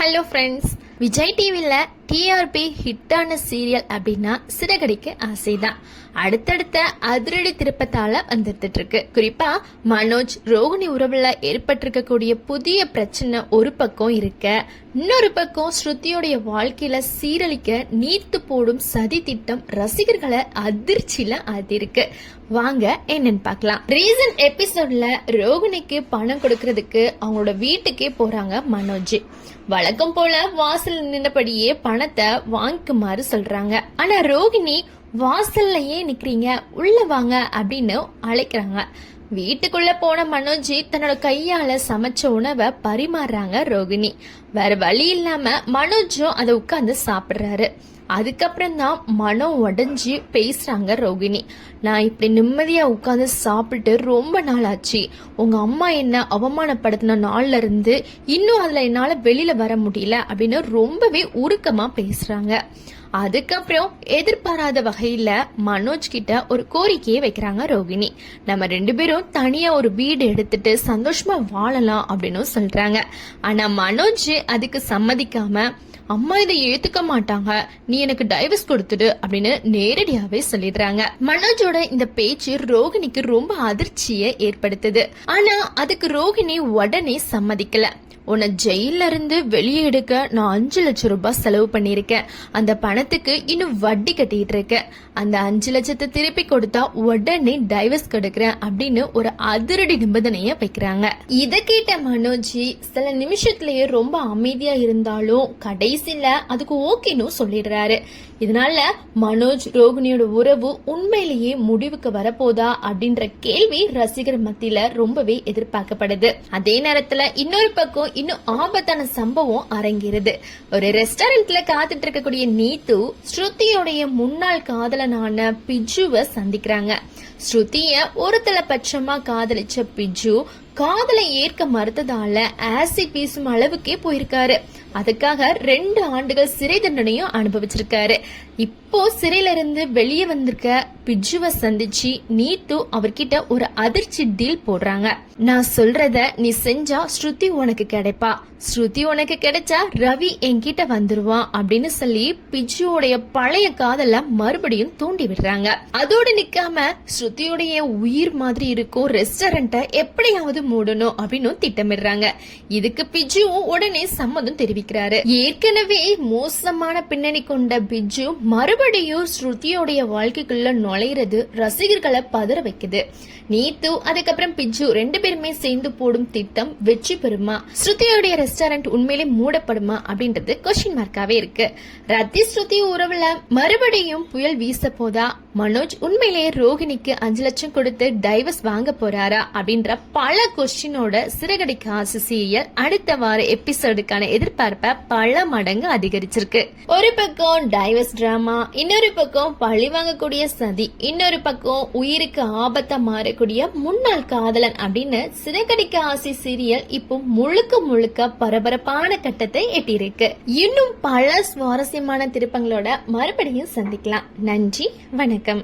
Hello friends, Vijay டிவில TRP ஹிட்டான serial அப்படின்னா சிறகடிக்க ஆசைதான். அடுத்தடுத்த அதிரடி திருப்பத்தால வந்துட்டு இருக்கு. குறிப்பா மனோஜ் ரோகிணி உறவுல ஏற்பட்டிருக்கக்கூடிய புதிய பிரச்சனை ஒரு பக்கம் இருக்க, இன்னொரு பக்கம் ஸ்ருதியோடைய வாழ்க்கையில சீரழிக்க நீர்த்து போடும் சதி திட்டம் ரசிகர்களை அதிர்ச்சியில ஆத்திருக்கு. வாங்க என்னன்னு பார்க்கலாம். ரீசன்ட் எபிசோட்ல ரோகிணிக்கு பணம் கொடுக்கறதுக்கு அவங்களோட வீட்டுக்கே போறாங்க மனோஜ். வழக்கம் போல வாசல் நின்றபடியே பணத்தை வாங்கிக்குமாறு சொல்றாங்க. ஆனா ரோகிணி வாசல்லையே நிக்கிறீங்க, உள்ள வாங்க அப்படின்னு அழைக்கிறாங்க. வீட்டுக்குள்ள போன மனோஜ் தன்னோட கையால சமைச்ச உணவை பரிமாறுறாங்க ரோகிணி. வேற வழி இல்லாம மனோஜும் அதை உட்கார்ந்து சாப்பிடுறாரு. அதுக்கப்புறம் தான் மனம் உடஞ்சி பேசுறாங்க ரோகிணி. நான் இப்படி நிம்மதியா உட்கார்ந்து சாப்பிட்டு ரொம்ப நாள் ஆச்சு. உங்க அம்மா என்ன அவமானப்படுத்தின நாள்ல இருந்து இன்னும் அதுல என்னால வெளியில வர முடியல அப்படின்னு ரொம்பவே உருக்கமா பேசுறாங்க. அதுக்கப்புறம் எதிர்பாராத வகையில மனோஜ் கிட்ட ஒரு கோரிக்கையை வைக்கிறாங்க ரோகிணி. நம்ம 2 பேரும் தனியா ஒரு வீடு எடுத்துட்டு சந்தோஷமா வாழலாம் அப்படின்னு சொல்றாங்க. ஆனா மனோஜ் அதுக்கு சம்மதிக்காம, அம்மா இதை ஏத்துக்க மாட்டாங்க, நீ எனக்கு டைவர்ஸ் கொடுத்துடு அப்படின்னு நேரடியாவே சொல்லிடுறாங்க. மனோஜோட இந்த பேச்சு ரோகிணிக்கு ரொம்ப அதிர்ச்சியை ஏற்படுத்துது. ஆனா அதுக்கு ரோகிணி உடனே சம்மதிக்கல. உன்னை ஜெயில இருந்து வெளியே எடுக்க நான் 5 லட்சம் ரூபாய் செலவு பண்ணிருக்கேன். அந்த பணத்துக்கு இன்னும் வட்டி கட்டிட்டு இருக்கேன். அந்த 5 லட்சத்தை திருப்பி கொடுத்தா உடனே டைவர்ஸ் கொடுக்கறேன் அப்படின்னு ஒரு அதிரடி நிபந்தனைய வைக்கிறாங்க. இதை கேட்ட மனோஜ் சில நிமிஷத்திலேயே ரொம்ப அமைதியா இருந்தாலும் கடைசியில அதுக்கு ஓகேன்னு சொல்லிடுறாரு. இதனால மனோஜ் ரோகிணியோட உறவு உண்மையிலேயே முடிவுக்கு வரப்போதா அப்படின்ற கேள்வி ரசிகர் மத்தியில ரொம்பவே எதிர்பார்க்கப்படுது. அதே நேரத்துல இன்னொரு பக்கம் இன்னும் ஆபத்தான சம்பவம் அரங்கிறது. ஒரு ரெஸ்டாரண்ட்ல காத்துட்டு இருக்கக்கூடிய நீத்து ஸ்ருதியோடைய முன்னாள் காதலனான பிஜுவை சந்திக்கிறாங்க. ஸ்ருதிய ஒரு தலைபட்சமா காதலிச்ச பிஜு காதலை ஏற்க மறுத்ததால ஆசிட் வீசும் அளவுக்கே போயிருக்காரு. அதுக்காக 2 ஆண்டுகள் சிறை தண்டனையும் அனுபவிச்சிருக்காரு. இப்போ சிறையில இருந்து வெளியே வந்திருக்க பிஜுவை சந்திச்சு நீத்து அவர்கிட்ட ஒரு அதிர்ச்சி டீல் போடுறாங்க. நான் சொல்றத நீ செஞ்சா ஸ்ருதி உனக்கு கிடைப்பா, ஸ்ருதி உனக்கு கிடைச்சா ரவி என்கிட்ட வந்துருவான் அப்படின்னு சொல்லி பிஜுவோடைய பழைய காதல மறுபடியும் தூண்டி விடுறாங்க. அதோடு நிக்காம ஸ்ருதியோடைய உயிர் மாதிரி இருக்கும் ரெஸ்டாரண்ட்டை எப்படியாவது மூடணும் அப்படின்னு திட்டமிடுறாங்க. இதுக்கு பிஜுவும் உடனே சம்மதம் தெரிவிக்கிறாரு. ஏற்கனவே மோசமான பின்னணி கொண்ட பிஜு மறுபடியும் ஸ்ருதியோடைய வாழ்க்கைக்குள்ள நுழையிறது ரசிகர்களை பதற வைக்குது. நீத்து அதுக்கப்புறம் பிஜு 2 பேருமே சேர்ந்து போடும் திட்டம் வெற்றி பெறுமா, ஸ்ருதியோடைய ரெஸ்டாரண்ட் உண்மையிலே மூடப்படுமா அப்படின்றது கொஸ்டின் மார்க்காவே இருக்கு. ரத்தி ஸ்ருதி உறவுல மறுபடியும் புயல் வீச போதா, மனோஜ் உண்மையிலேயே ரோகிணிக்கு 5 லட்சம் கொடுத்து டைவர்ஸ் வாங்க போறாரா அப்படின்ற பல கொஸ்டினோட சிறகடிக்க ஆசை சீரியல் அடுத்த வார எபிசோடுக்கான எதிர்பார்ப்ப பல மடங்கு அதிகரிச்சிருக்கு. ஒரு பக்கம் டைவர்ஸ் டிராமா, இன்னொரு பக்கம் பழி வாங்கக்கூடிய சதி, இன்னொரு பக்கம் உயிருக்கு ஆபத்தா மாறக்கூடிய முன்னாள் காதலன் அப்படின்னு சிறகடிக்க ஆசை சீரியல் இப்போ முழுக்க பரபரப்பான கட்டத்தை எட்டியிருக்கு. இன்னும் பல சுவாரஸ்யமான திருப்பங்களோட மறுபடியும் சந்திக்கலாம். நன்றி, வணக்கம்.